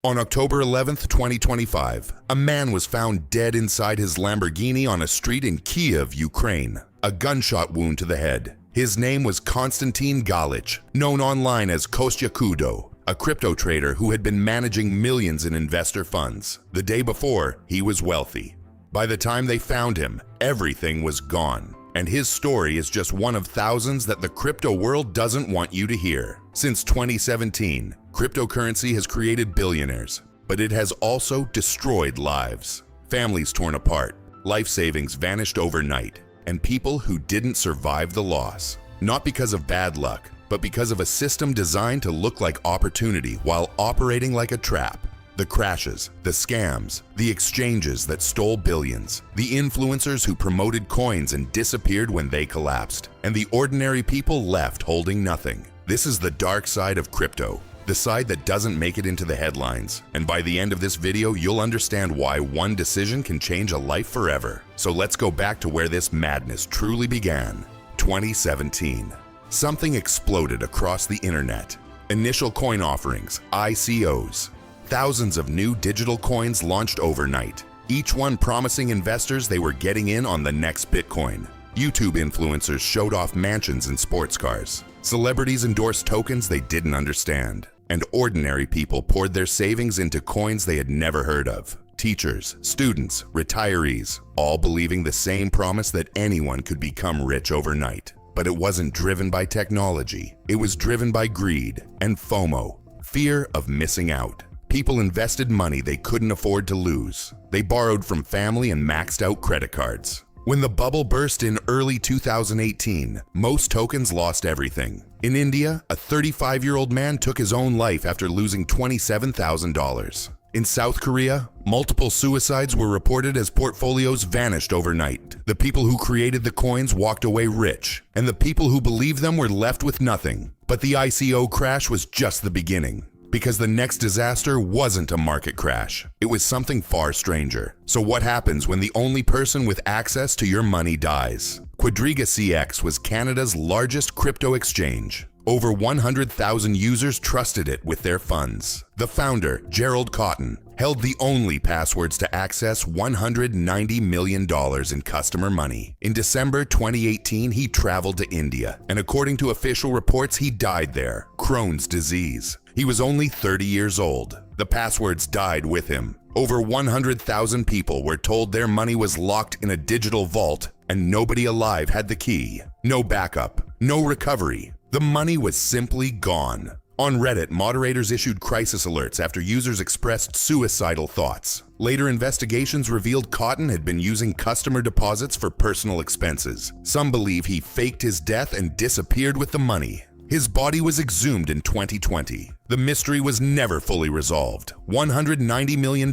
On October 11th, 2025, a man was found dead inside his Lamborghini on a street in Kiev, Ukraine, a gunshot wound to the head. His name was Konstantin Galich, known online as Kostya Kudo, a crypto trader who had been managing millions in investor funds. The day before, he was wealthy. By the time they found him, everything was gone. And his story is just one of thousands that the crypto world doesn't want you to hear. Since 2017, cryptocurrency has created billionaires, but it has also destroyed lives. Families torn apart, life savings vanished overnight, and people who didn't survive the loss. Not because of bad luck, but because of a system designed to look like opportunity while operating like a trap. The crashes, the scams, the exchanges that stole billions, the influencers who promoted coins and disappeared when they collapsed, and the ordinary people left holding nothing. This is the dark side of crypto, the side that doesn't make it into the headlines. And by the end of this video, you'll understand why one decision can change a life forever. So let's go back to where this madness truly began. 2017. Something exploded across the internet. Initial coin offerings, ICOs. Thousands of new digital coins launched overnight, each one promising investors they were getting in on the next Bitcoin. YouTube influencers showed off mansions and sports cars. Celebrities endorsed tokens they didn't understand. And ordinary people poured their savings into coins they had never heard of. Teachers, students, retirees, all believing the same promise that anyone could become rich overnight. But it wasn't driven by technology. It was driven by greed and FOMO, fear of missing out. People invested money they couldn't afford to lose. They borrowed from family and maxed out credit cards. When the bubble burst in early 2018, most tokens lost everything. In India, a 35-year-old man took his own life after losing $27,000. In South Korea, multiple suicides were reported as portfolios vanished overnight. The people who created the coins walked away rich, and the people who believed them were left with nothing. But the ICO crash was just the beginning. Because the next disaster wasn't a market crash. It was something far stranger. So what happens when the only person with access to your money dies? Quadriga CX was Canada's largest crypto exchange. Over 100,000 users trusted it with their funds. The founder, Gerald Cotton, held the only passwords to access $190 million in customer money. In December 2018, he traveled to India, and according to official reports, he died there, Crohn's disease. He was only 30 years old. The passwords died with him. Over 100,000 people were told their money was locked in a digital vault, and nobody alive had the key. No backup, no recovery. The money was simply gone. On Reddit, moderators issued crisis alerts after users expressed suicidal thoughts. Later investigations revealed Cotton had been using customer deposits for personal expenses. Some believe he faked his death and disappeared with the money. His body was exhumed in 2020. The mystery was never fully resolved. $190 million,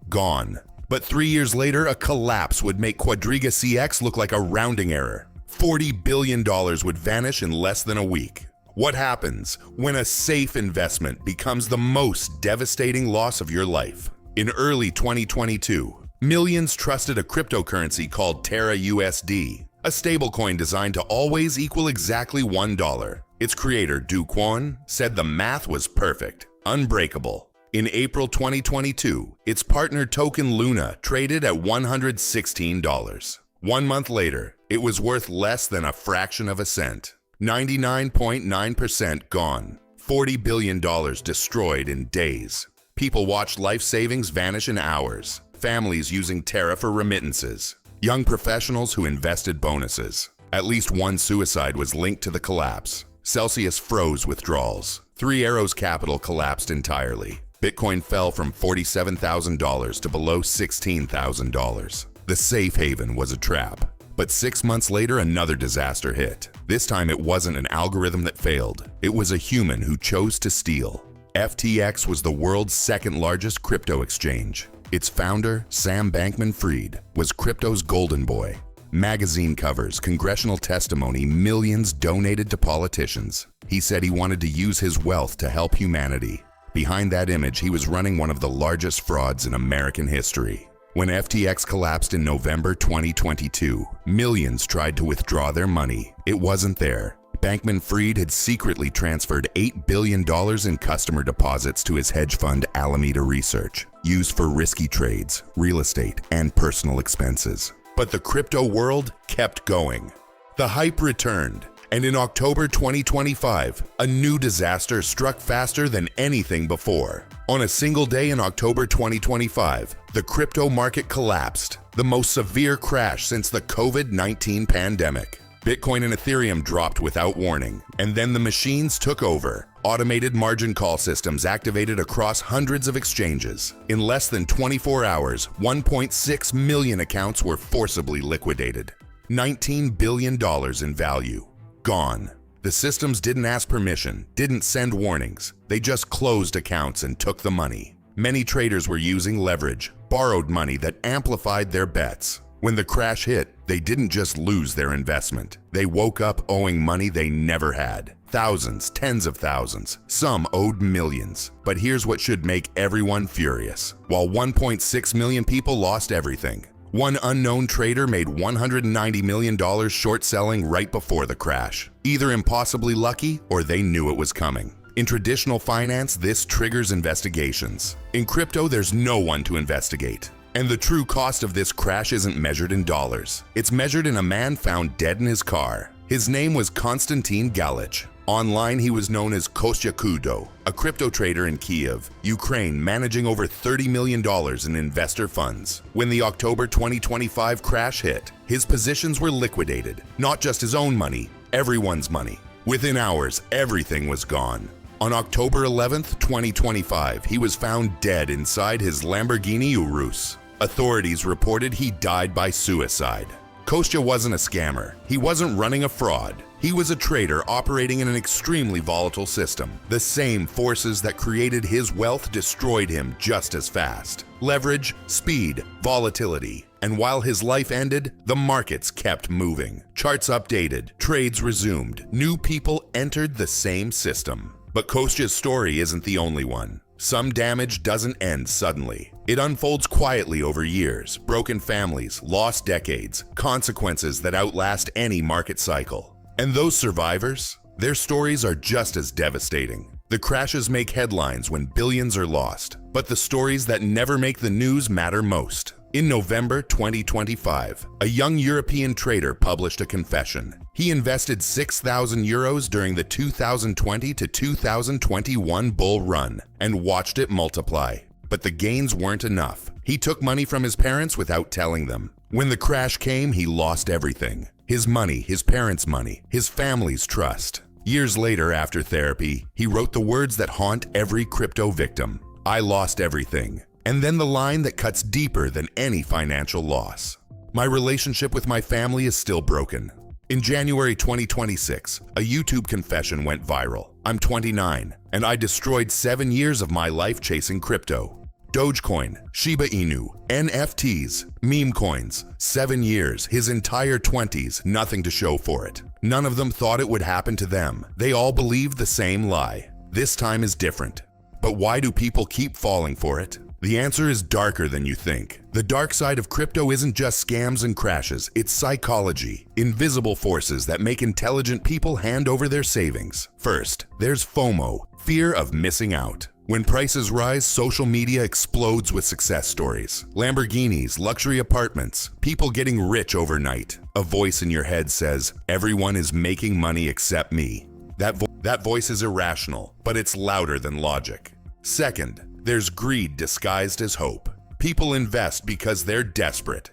gone. But 3 years later, a collapse would make Quadriga CX look like a rounding error. $40 billion would vanish in less than a week. What happens when a safe investment becomes the most devastating loss of your life? In early 2022, millions trusted a cryptocurrency called Terra USD, a stablecoin designed to always equal exactly $1. Its creator, Do Kwon, said the math was perfect, unbreakable. In April 2022, its partner token Luna traded at $116. 1 month later, it was worth less than a fraction of a cent. 99.9% gone. $40 billion destroyed in days. People watched life savings vanish in hours. Families using Terra for remittances. Young professionals who invested bonuses. At least one suicide was linked to the collapse. Celsius froze withdrawals. Three Arrows Capital collapsed entirely. Bitcoin fell from $47,000 to below $16,000. The safe haven was a trap. But 6 months later, another disaster hit. This time, it wasn't an algorithm that failed. It was a human who chose to steal. FTX was the world's second largest crypto exchange. Its founder, Sam Bankman-Fried, was crypto's golden boy. Magazine covers, congressional testimony, millions donated to politicians. He said he wanted to use his wealth to help humanity. Behind that image, he was running one of the largest frauds in American history. When FTX collapsed in November 2022, millions tried to withdraw their money. It wasn't there. Bankman-Fried had secretly transferred $8 billion in customer deposits to his hedge fund Alameda Research, used for risky trades, real estate, and personal expenses. But the crypto world kept going. The hype returned, and in October 2025, a new disaster struck faster than anything before. On a single day in October 2025, the crypto market collapsed, the most severe crash since the COVID-19 pandemic. Bitcoin and Ethereum dropped without warning, and then the machines took over. Automated margin call systems activated across hundreds of exchanges. In less than 24 hours, 1.6 million accounts were forcibly liquidated. $19 billion in value. Gone. The systems didn't ask permission, didn't send warnings. They just closed accounts and took the money. Many traders were using leverage, borrowed money that amplified their bets. When the crash hit, they didn't just lose their investment. They woke up owing money they never had. Thousands, tens of thousands. Some owed millions. But here's what should make everyone furious. While 1.6 million people lost everything, one unknown trader made $190 million short selling right before the crash. Either impossibly lucky or they knew it was coming. In traditional finance, this triggers investigations. In crypto, there's no one to investigate. And the true cost of this crash isn't measured in dollars. It's measured in a man found dead in his car. His name was Konstantin Galich. Online, he was known as Kostya Kudo, a crypto trader in Kiev, Ukraine, managing over $30 million in investor funds. When the October 2025 crash hit, his positions were liquidated. Not just his own money, everyone's money. Within hours, everything was gone. On October 11th, 2025, he was found dead inside his Lamborghini Urus. Authorities reported he died by suicide. Kostya wasn't a scammer. He wasn't running a fraud. He was a trader operating in an extremely volatile system. The same forces that created his wealth destroyed him just as fast. Leverage, speed, volatility. And while his life ended, the markets kept moving. Charts updated, trades resumed, new people entered the same system. But Kostya's story isn't the only one. Some damage doesn't end suddenly. It unfolds quietly over years, broken families, lost decades, consequences that outlast any market cycle. And those survivors, their stories are just as devastating. The crashes make headlines when billions are lost, but the stories that never make the news matter most. In November 2025, a young European trader published a confession. He invested 6,000 euros during the 2020 to 2021 bull run and watched it multiply. But the gains weren't enough. He took money from his parents without telling them. When the crash came, he lost everything. His money, his parents' money, his family's trust. Years later, after therapy, he wrote the words that haunt every crypto victim. I lost everything. And then the line that cuts deeper than any financial loss. My relationship with my family is still broken. In January 2026, a YouTube confession went viral. I'm 29, and I destroyed 7 years of my life chasing crypto. Dogecoin, Shiba Inu, NFTs, meme coins. 7 years, his entire 20s, nothing to show for it. None of them thought it would happen to them. They all believed the same lie. This time is different. But why do people keep falling for it? The answer is darker than you think. The dark side of crypto isn't just scams and crashes, it's psychology, invisible forces that make intelligent people hand over their savings. First, there's FOMO, fear of missing out. When prices rise, social media explodes with success stories. Lamborghinis, luxury apartments, people getting rich overnight. A voice in your head says, everyone is making money except me. That voice is irrational, but it's louder than logic. Second, there's greed disguised as hope. People invest because they're desperate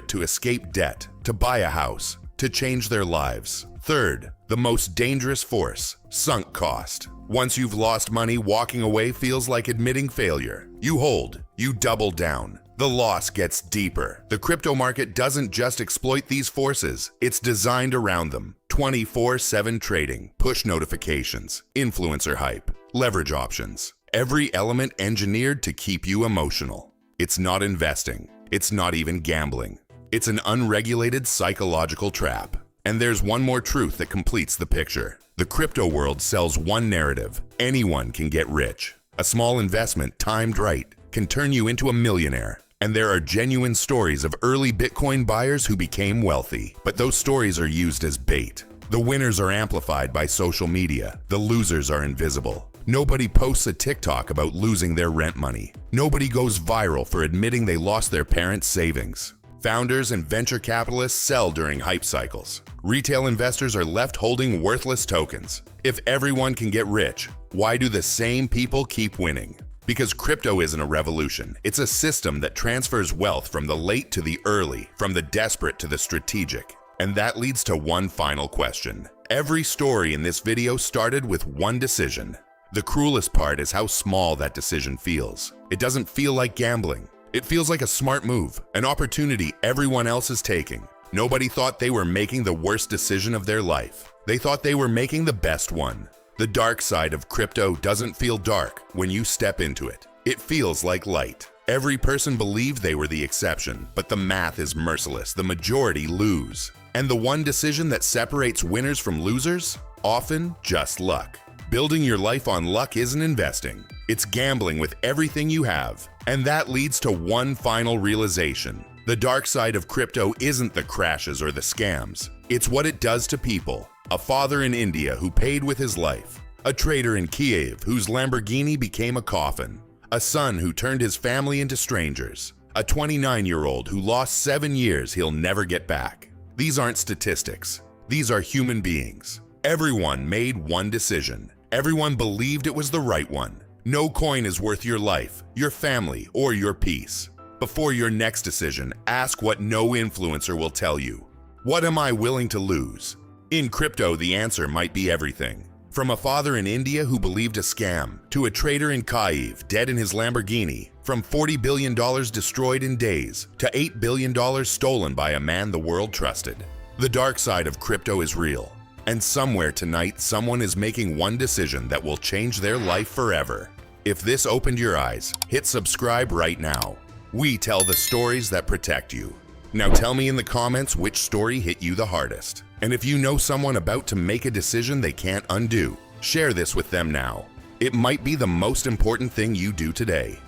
to escape debt, to buy a house, to change their lives. Third, the most dangerous force, sunk cost. Once you've lost money, walking away feels like admitting failure. You hold, you double down. The loss gets deeper. The crypto market doesn't just exploit these forces, it's designed around them. 24/7 trading, push notifications, influencer hype, leverage options. Every element engineered to keep you emotional. It's not investing. It's not even gambling. It's an unregulated psychological trap. And there's one more truth that completes the picture. The crypto world sells one narrative. Anyone can get rich. A small investment timed right can turn you into a millionaire. And there are genuine stories of early Bitcoin buyers who became wealthy. But those stories are used as bait. The winners are amplified by social media. The losers are invisible. Nobody posts a TikTok about losing their rent money. Nobody goes viral for admitting they lost their parents' savings. Founders and venture capitalists sell during hype cycles. Retail investors are left holding worthless tokens. If everyone can get rich, why do the same people keep winning? Because crypto isn't a revolution. It's a system that transfers wealth from the late to the early, from the desperate to the strategic. And that leads to one final question. Every story in this video started with one decision. The cruelest part is how small that decision feels. It doesn't feel like gambling. It feels like a smart move, an opportunity everyone else is taking. Nobody thought they were making the worst decision of their life. They thought they were making the best one. The dark side of crypto doesn't feel dark when you step into it. It feels like light. Every person believed they were the exception, but the math is merciless. The majority lose. And the one decision that separates winners from losers? Often just luck. Building your life on luck isn't investing. It's gambling with everything you have. And that leads to one final realization. The dark side of crypto isn't the crashes or the scams. It's what it does to people. A father in India who paid with his life. A trader in Kiev whose Lamborghini became a coffin. A son who turned his family into strangers. A 29-year-old who lost 7 years he'll never get back. These aren't statistics. These are human beings. Everyone made one decision. Everyone believed it was the right one. No coin is worth your life, your family, or your peace. Before your next decision, ask what no influencer will tell you. What am I willing to lose? In crypto, the answer might be everything. From a father in India who believed a scam, to a trader in Kyiv dead in his Lamborghini, from $40 billion destroyed in days, to $8 billion stolen by a man the world trusted. The dark side of crypto is real. And somewhere tonight, someone is making one decision that will change their life forever. If this opened your eyes, hit subscribe right now. We tell the stories that protect you. Now tell me in the comments which story hit you the hardest. And if you know someone about to make a decision they can't undo, share this with them now. It might be the most important thing you do today.